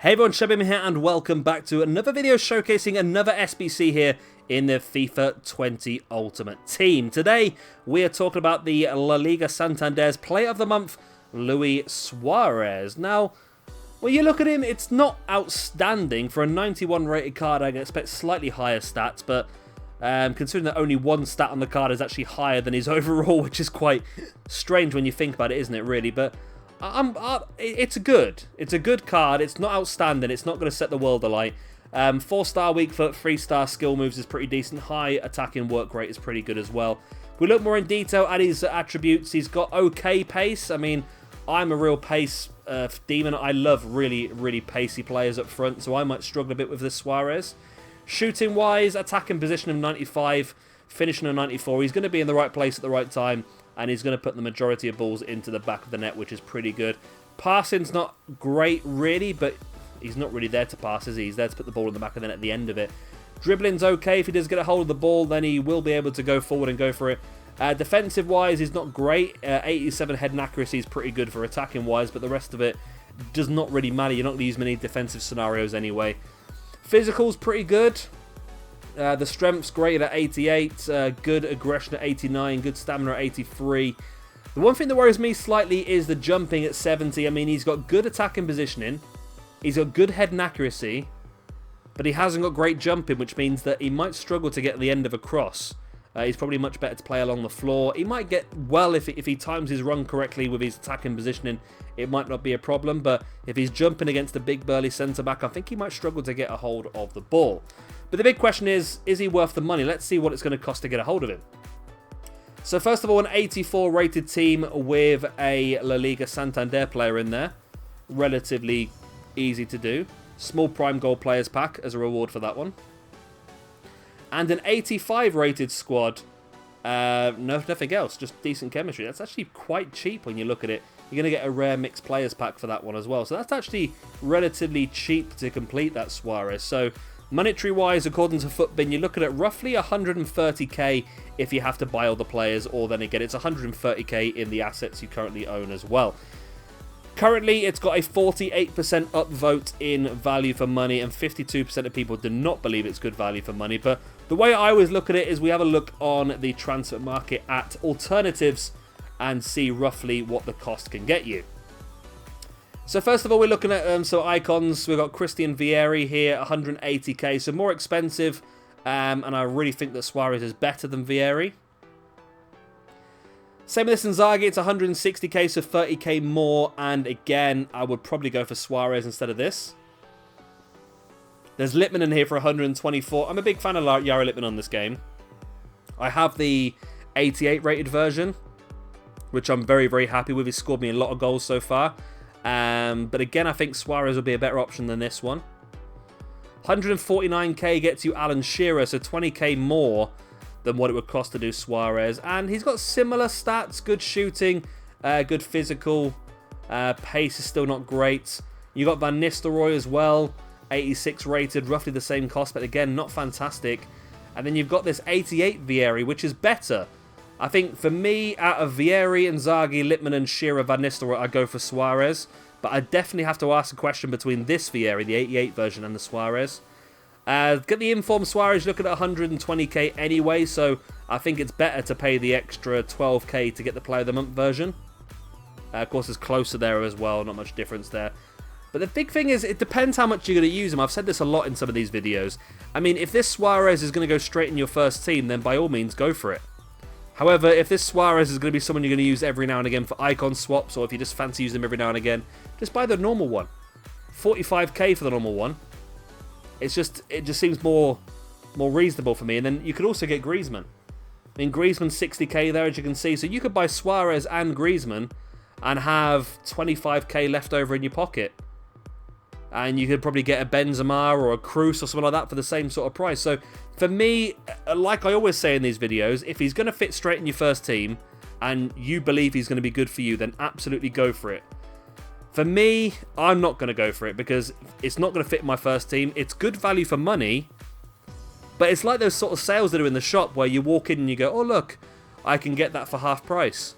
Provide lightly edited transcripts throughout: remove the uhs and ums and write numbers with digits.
Hey everyone, Shabim here and welcome back to another video showcasing another SBC here in the FIFA 20 Ultimate Team. Today we are talking about the La Liga Santander's Player of the Month, Luis Suarez. Now, when you look at him, it's not outstanding. For a 91 rated card, I can expect slightly higher stats, but considering that only one stat on the card is actually higher than his overall, which is quite strange when you think about it, isn't it, really? But it's a good card. It's not outstanding. It's not going to set the world alight. 4-star weak foot, 3-star skill moves is pretty decent. High attacking work rate is pretty good as well. If we look more in detail at his attributes, he's got okay pace. I mean, I'm a real pace demon. I love really pacey players up front, so I might struggle a bit with this Suarez. Shooting wise, attacking position of 95, finishing of 94. He's going to be in the right place at the right time, and he's going to put the majority of balls into the back of the net, which is pretty good. Passing's not great, really, but he's not really there to pass, is he? He's there to put the ball in the back of the net at the end of it. Dribbling's okay. If he does get a hold of the ball, then he will be able to go forward and go for it. Defensive-wise, he's not great. 87 head and accuracy is pretty good for attacking-wise, but the rest of it does not really matter. You're not going to use many defensive scenarios anyway. Physical's pretty good. The strength's great at 88, good aggression at 89, good stamina at 83. The one thing that worries me slightly is the jumping at 70. I mean, he's got good attacking positioning, he's got good head and accuracy, but he hasn't got great jumping, which means that he might struggle to get the end of a cross. He's probably much better to play along the floor. He might get well if he times his run correctly with his attacking positioning. It might not be a problem, but if he's jumping against a big burly centre-back, I think he might struggle to get a hold of the ball. But the big question is he worth the money? Let's see what it's going to cost to get a hold of him. So first of all, an 84 rated team with a La Liga Santander player in there. Relatively easy to do. Small prime gold players pack as a reward for that one. And an 85 rated squad. Nothing else, just decent chemistry. That's actually quite cheap when you look at it. You're going to get a rare mixed players pack for that one as well. So that's actually relatively cheap to complete that Suarez. So monetary wise, according to Footbin, you're looking at roughly 130k if you have to buy all the players, or then again it's 130k in the assets you currently own as well. Currently, it's got a 48% upvote in value for money, and 52% of people do not believe it's good value for money. But the way I always look at it is we have a look on the transfer market at alternatives and see roughly what the cost can get you. So first of all, we're looking at some icons. We've got Christian Vieri here, 180k, so more expensive, and I really think that Suarez is better than Vieri. Same with this Inzaghi, it's 160k, so 30k more, and again, I would probably go for Suarez instead of this. There's Lippmann in here for 124. I'm a big fan of Yari Lippmann on this game. I have the 88 rated version, which I'm very happy with. He's scored me a lot of goals so far. But again, I think Suarez will be a better option than this one. 149k gets you Alan Shearer, so 20k more than what it would cost to do Suarez. And he's got similar stats, good shooting, good physical. Pace is still not great. You got Van Nistelrooy as well, 86 rated, roughly the same cost, but again, not fantastic. And then you've got this 88 Vieri, which is better. I think for me, out of Vieri, Inzaghi, Lippmann and Shearer, Van Nistelrooy, I go for Suarez. But I definitely have to ask a question between this Vieri, the 88 version, and the Suarez. Get the informed Suarez, look at 120k anyway, so I think it's better to pay the extra 12k to get the Player of the Month version. Of course, it's closer there as well, not much difference there. But the big thing is, it depends how much you're going to use him. I've said this a lot in some of these videos. I mean, if this Suarez is going to go straight in your first team, then by all means, go for it. However, if this Suarez is going to be someone you're going to use every now and again for icon swaps, or if you just fancy using him every now and again, just buy the normal one. 45k for the normal one. It just seems more reasonable for me. And then you could also get Griezmann. I mean, Griezmann's 60k there, as you can see. So you could buy Suarez and Griezmann and have 25k left over in your pocket. And you could probably get a Benzema or a Kroos or something like that for the same sort of price. So for me, like I always say in these videos, if he's going to fit straight in your first team and you believe he's going to be good for you, then absolutely go for it. For me, I'm not going to go for it because it's not going to fit in my first team. It's good value for money, but it's like those sort of sales that are in the shop where you walk in and you go, oh look, I can get that for half price.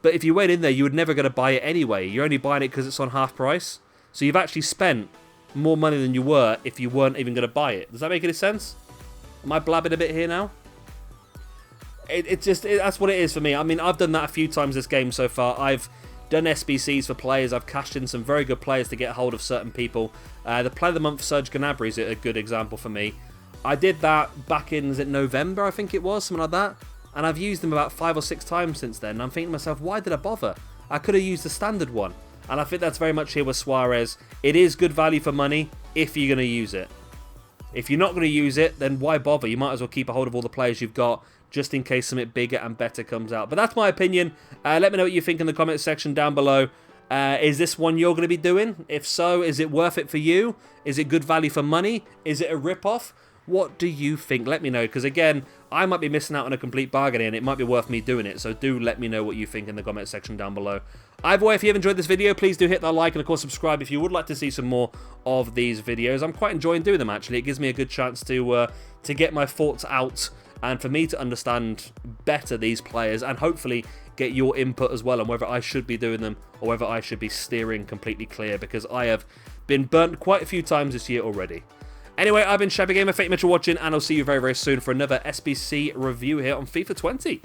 But if you went in there, you were never going to buy it anyway. You're only buying it because it's on half price. So you've actually spent more money than you were if you weren't even going to buy it. Does that make any sense? Am I blabbing a bit here now? That's what it is for me. I mean, I've done that a few times this game so far. I've done SBCs for players. I've cashed in some very good players to get a hold of certain people. The Player of the Month Serge Gnabry is a good example for me. I did that back in, is it November, I think it was, something like that. And I've used them about 5 or 6 times since then. And I'm thinking to myself, why did I bother? I could have used the standard one. And I think that's very much here with Suarez. It is good value for money if you're going to use it. If you're not going to use it, then why bother? You might as well keep a hold of all the players you've got, just in case something bigger and better comes out. But that's my opinion. Let me know what you think in the comment section down below. Is this one you're going to be doing? If so, is it worth it for you? Is it good value for money? Is it a rip-off? What do you think? Let me know, because again, I might be missing out on a complete bargain here, and it might be worth me doing it. So do let me know what you think in the comment section down below. Either way, if you have enjoyed this video, please do hit that like and of course subscribe if you would like to see some more of these videos. I'm quite enjoying doing them actually. It gives me a good chance to get my thoughts out and for me to understand better these players and hopefully get your input as well on whether I should be doing them or whether I should be steering completely clear, because I have been burnt quite a few times this year already. Anyway, I've been Shabby Gamer, thank you much for watching, and I'll see you very, very soon for another SBC review here on FIFA 20.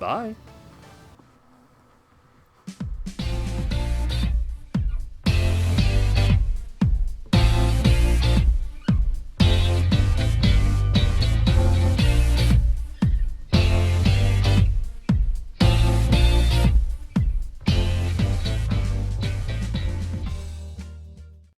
Bye.